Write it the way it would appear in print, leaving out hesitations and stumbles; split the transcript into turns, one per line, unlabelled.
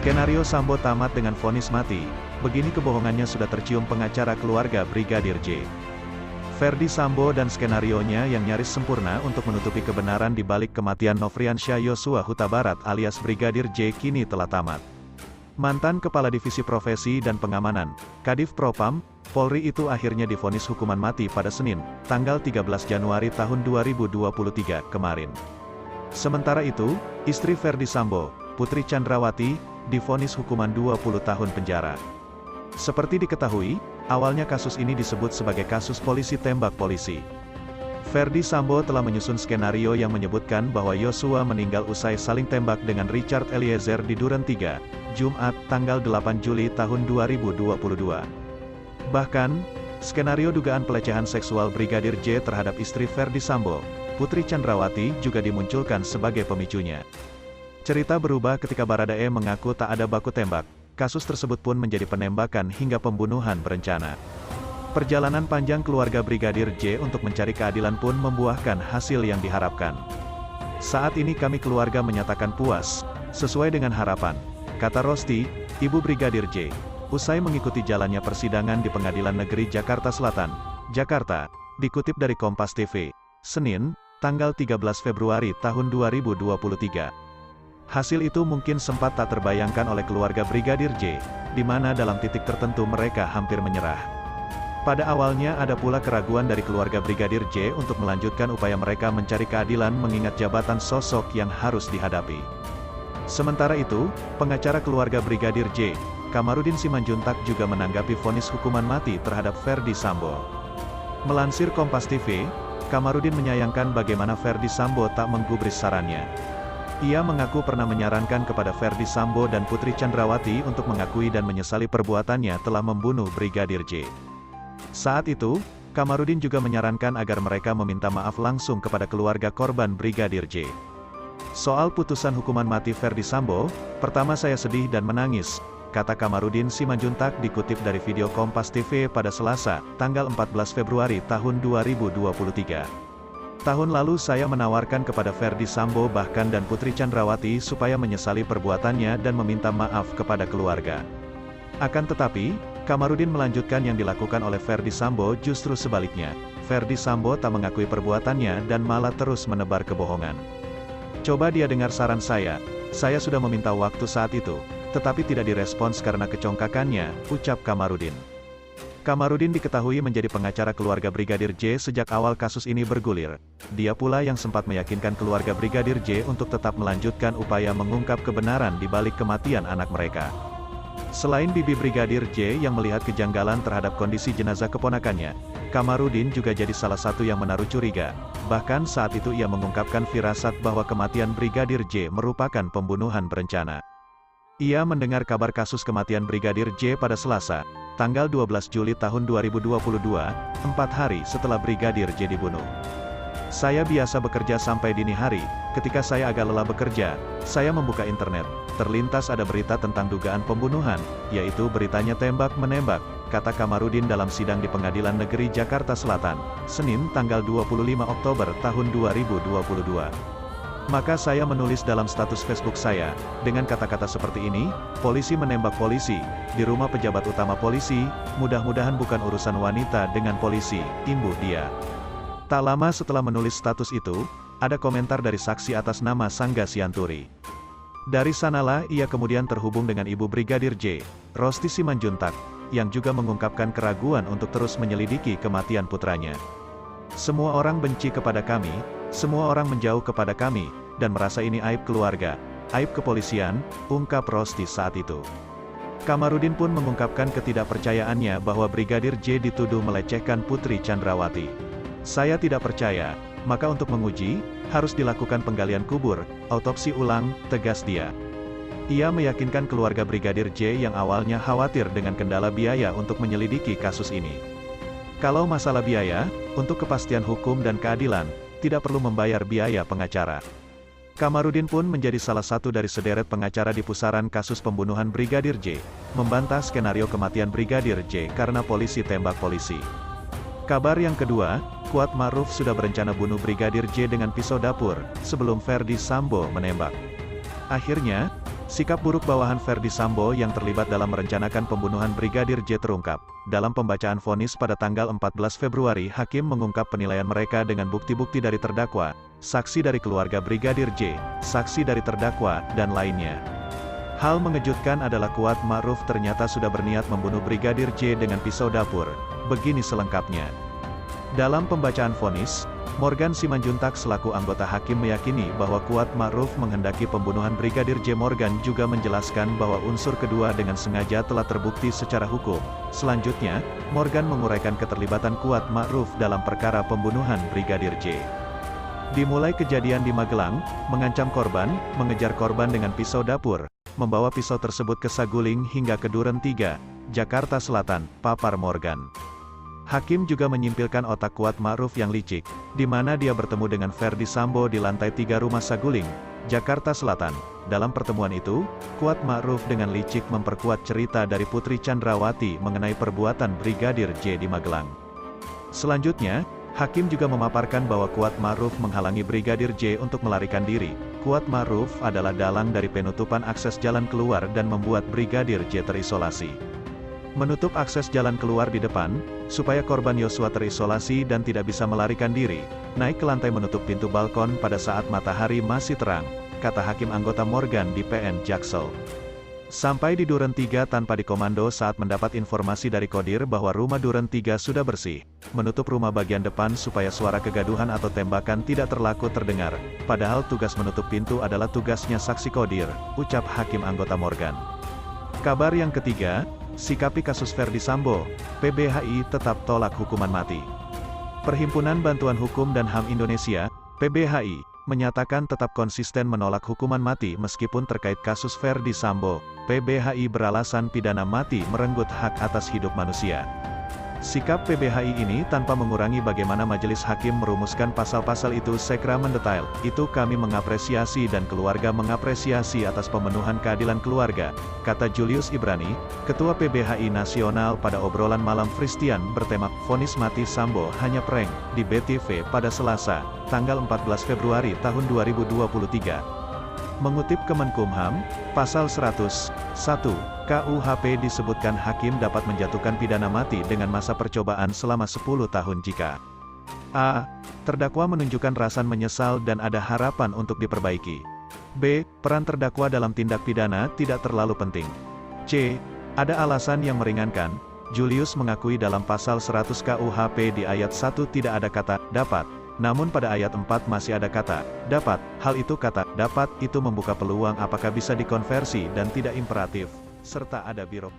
Skenario Sambo tamat dengan vonis mati, begini kebohongannya sudah tercium pengacara keluarga Brigadir J. Ferdy Sambo dan skenarionya yang nyaris sempurna untuk menutupi kebenaran di balik kematian Nofriansyah Yosua Huta Barat alias Brigadir J kini telah tamat. Mantan Kepala Divisi Profesi dan Pengamanan, Kadif Propam, Polri itu akhirnya divonis hukuman mati pada Senin, tanggal 13 Januari tahun 2023 kemarin. Sementara itu, istri Ferdy Sambo, Putri Chandrawati, divonis hukuman 20 tahun penjara. Seperti diketahui, awalnya kasus ini disebut sebagai kasus polisi tembak polisi. Ferdy Sambo telah menyusun skenario yang menyebutkan bahwa Yosua meninggal usai saling tembak dengan Richard Eliezer di Duren 3, Jumat, tanggal 8 Juli tahun 2022. Bahkan, skenario dugaan pelecehan seksual Brigadir J terhadap istri Ferdy Sambo, Putri Chandrawati, juga dimunculkan sebagai pemicunya. Cerita berubah ketika Baradae mengaku tak ada baku tembak. Kasus tersebut pun menjadi penembakan hingga pembunuhan berencana. Perjalanan panjang keluarga Brigadir J untuk mencari keadilan pun membuahkan hasil yang diharapkan. Saat ini kami keluarga menyatakan puas, sesuai dengan harapan, kata Rosti, ibu Brigadir J, usai mengikuti jalannya persidangan di Pengadilan Negeri Jakarta Selatan, Jakarta, dikutip dari Kompas TV, Senin, tanggal 13 Februari tahun 2023. Hasil itu mungkin sempat tak terbayangkan oleh keluarga Brigadir J, di mana dalam titik tertentu mereka hampir menyerah. Pada awalnya ada pula keraguan dari keluarga Brigadir J untuk melanjutkan upaya mereka mencari keadilan mengingat jabatan sosok yang harus dihadapi. Sementara itu, pengacara keluarga Brigadir J, Kamarudin Simanjuntak juga menanggapi vonis hukuman mati terhadap Ferdy Sambo. Melansir Kompas TV, Kamarudin menyayangkan bagaimana Ferdy Sambo tak menggubris sarannya. Ia mengaku pernah menyarankan kepada Ferdy Sambo dan Putri Chandrawati untuk mengakui dan menyesali perbuatannya telah membunuh Brigadir J. Saat itu, Kamarudin juga menyarankan agar mereka meminta maaf langsung kepada keluarga korban Brigadir J. Soal putusan hukuman mati Ferdy Sambo, pertama saya sedih dan menangis, kata Kamarudin Simanjuntak dikutip dari video Kompas TV pada Selasa, tanggal 14 Februari tahun 2023. Tahun lalu saya menawarkan kepada Ferdy Sambo bahkan dan Putri Chandrawati supaya menyesali perbuatannya dan meminta maaf kepada keluarga. Akan tetapi, Kamarudin melanjutkan yang dilakukan oleh Ferdy Sambo justru sebaliknya. Ferdy Sambo tak mengakui perbuatannya dan malah terus menebar kebohongan. Coba dia dengar saran saya sudah meminta waktu saat itu, tetapi tidak direspons karena kecongkakannya, ucap Kamarudin. Kamarudin diketahui menjadi pengacara keluarga Brigadir J sejak awal kasus ini bergulir. Dia pula yang sempat meyakinkan keluarga Brigadir J untuk tetap melanjutkan upaya mengungkap kebenaran di balik kematian anak mereka. Selain bibi Brigadir J yang melihat kejanggalan terhadap kondisi jenazah keponakannya, Kamarudin juga jadi salah satu yang menaruh curiga. Bahkan saat itu ia mengungkapkan firasat bahwa kematian Brigadir J merupakan pembunuhan berencana. Ia mendengar kabar kasus kematian Brigadir J pada Selasa, tanggal 12 Juli tahun 2022, 4 hari setelah Brigadir J dibunuh. Saya biasa bekerja sampai dini hari, ketika saya agak lelah bekerja, saya membuka internet, terlintas ada berita tentang dugaan pembunuhan, yaitu beritanya tembak-menembak, kata Kamarudin dalam sidang di Pengadilan Negeri Jakarta Selatan, Senin tanggal 25 Oktober tahun 2022. Maka saya menulis dalam status Facebook saya, dengan kata-kata seperti ini, polisi menembak polisi, di rumah pejabat utama polisi, mudah-mudahan bukan urusan wanita dengan polisi, imbuh dia. Tak lama setelah menulis status itu, ada komentar dari saksi atas nama Sangga Sianturi. Dari sanalah ia kemudian terhubung dengan ibu Brigadir J, Rosti Simanjuntak, yang juga mengungkapkan keraguan untuk terus menyelidiki kematian putranya. Semua orang benci kepada kami, semua orang menjauh kepada kami, dan merasa ini aib keluarga, aib kepolisian, ungkap Rosti saat itu. Kamarudin pun mengungkapkan ketidakpercayaannya bahwa Brigadir J dituduh melecehkan Putri Chandrawati. Saya tidak percaya, maka untuk menguji, harus dilakukan penggalian kubur, autopsi ulang, tegas dia. Ia meyakinkan keluarga Brigadir J yang awalnya khawatir dengan kendala biaya untuk menyelidiki kasus ini. Kalau masalah biaya, untuk kepastian hukum dan keadilan, tidak perlu membayar biaya pengacara. Kamarudin pun menjadi salah satu dari sederet pengacara di pusaran kasus pembunuhan Brigadir J, membantah skenario kematian Brigadir J karena polisi tembak polisi. Kabar yang kedua, Kuat Ma'ruf sudah berencana bunuh Brigadir J dengan pisau dapur, sebelum Ferdy Sambo menembak. Akhirnya, Sikap buruk bawahan Ferdy Sambo yang terlibat dalam merencanakan pembunuhan Brigadir J terungkap. Dalam pembacaan vonis pada tanggal 14 Februari, hakim mengungkap penilaian mereka dengan bukti-bukti dari terdakwa, saksi dari keluarga Brigadir J, saksi dari terdakwa, dan lainnya. Hal mengejutkan adalah Kuat Ma'ruf ternyata sudah berniat membunuh Brigadir J dengan pisau dapur. Begini selengkapnya. Dalam pembacaan vonis, Morgan Simanjuntak selaku anggota hakim meyakini bahwa Kuat Ma'ruf menghendaki pembunuhan Brigadir J. Morgan juga menjelaskan bahwa unsur kedua dengan sengaja telah terbukti secara hukum. Selanjutnya, Morgan menguraikan keterlibatan Kuat Ma'ruf dalam perkara pembunuhan Brigadir J. Dimulai kejadian di Magelang, mengancam korban, mengejar korban dengan pisau dapur, membawa pisau tersebut ke Saguling hingga ke Duren 3, Jakarta Selatan, papar Morgan. Hakim juga menyimpilkan otak Kuat Ma'ruf yang licik, di mana dia bertemu dengan Ferdy Sambo di lantai 3 Rumah Saguling, Jakarta Selatan. Dalam pertemuan itu, Kuat Ma'ruf dengan licik memperkuat cerita dari Putri Chandrawati mengenai perbuatan Brigadir J di Magelang. Selanjutnya, hakim juga memaparkan bahwa Kuat Ma'ruf menghalangi Brigadir J untuk melarikan diri. Kuat Ma'ruf adalah dalang dari penutupan akses jalan keluar dan membuat Brigadir J terisolasi. Menutup akses jalan keluar di depan, supaya korban Yosua terisolasi dan tidak bisa melarikan diri, naik ke lantai menutup pintu balkon pada saat matahari masih terang, kata hakim anggota Morgan di PN Jaksel. Sampai di Duren 3 tanpa dikomando saat mendapat informasi dari Kodir bahwa rumah Duren 3 sudah bersih, menutup rumah bagian depan supaya suara kegaduhan atau tembakan tidak terlaku terdengar, padahal tugas menutup pintu adalah tugasnya saksi Kodir, ucap hakim anggota Morgan. Kabar yang ketiga, sikapi kasus Ferdy Sambo, PBHI tetap tolak hukuman mati. Perhimpunan Bantuan Hukum dan HAM Indonesia, PBHI, menyatakan tetap konsisten menolak hukuman mati meskipun terkait kasus Ferdy Sambo. PBHI beralasan pidana mati merenggut hak atas hidup manusia. Sikap PBHI ini tanpa mengurangi bagaimana majelis hakim merumuskan pasal-pasal itu secara mendetail. Itu kami mengapresiasi dan keluarga mengapresiasi atas pemenuhan keadilan keluarga, kata Julius Ibrani, Ketua PBHI Nasional pada obrolan malam Fristian bertema Vonis Mati Sambo Hanya Prank di BTV pada Selasa, tanggal 14 Februari tahun 2023. Mengutip Kemenkumham, Pasal 101 KUHP disebutkan hakim dapat menjatuhkan pidana mati dengan masa percobaan selama 10 tahun jika A. Terdakwa menunjukkan rasa menyesal dan ada harapan untuk diperbaiki. B. Peran terdakwa dalam tindak pidana tidak terlalu penting. C. Ada alasan yang meringankan. Julius mengakui dalam Pasal 100 KUHP di ayat 1 tidak ada kata dapat. Namun pada ayat 4 masih ada kata, dapat. Hal itu kata, dapat, itu membuka peluang apakah bisa dikonversi dan tidak imperatif, serta ada biro.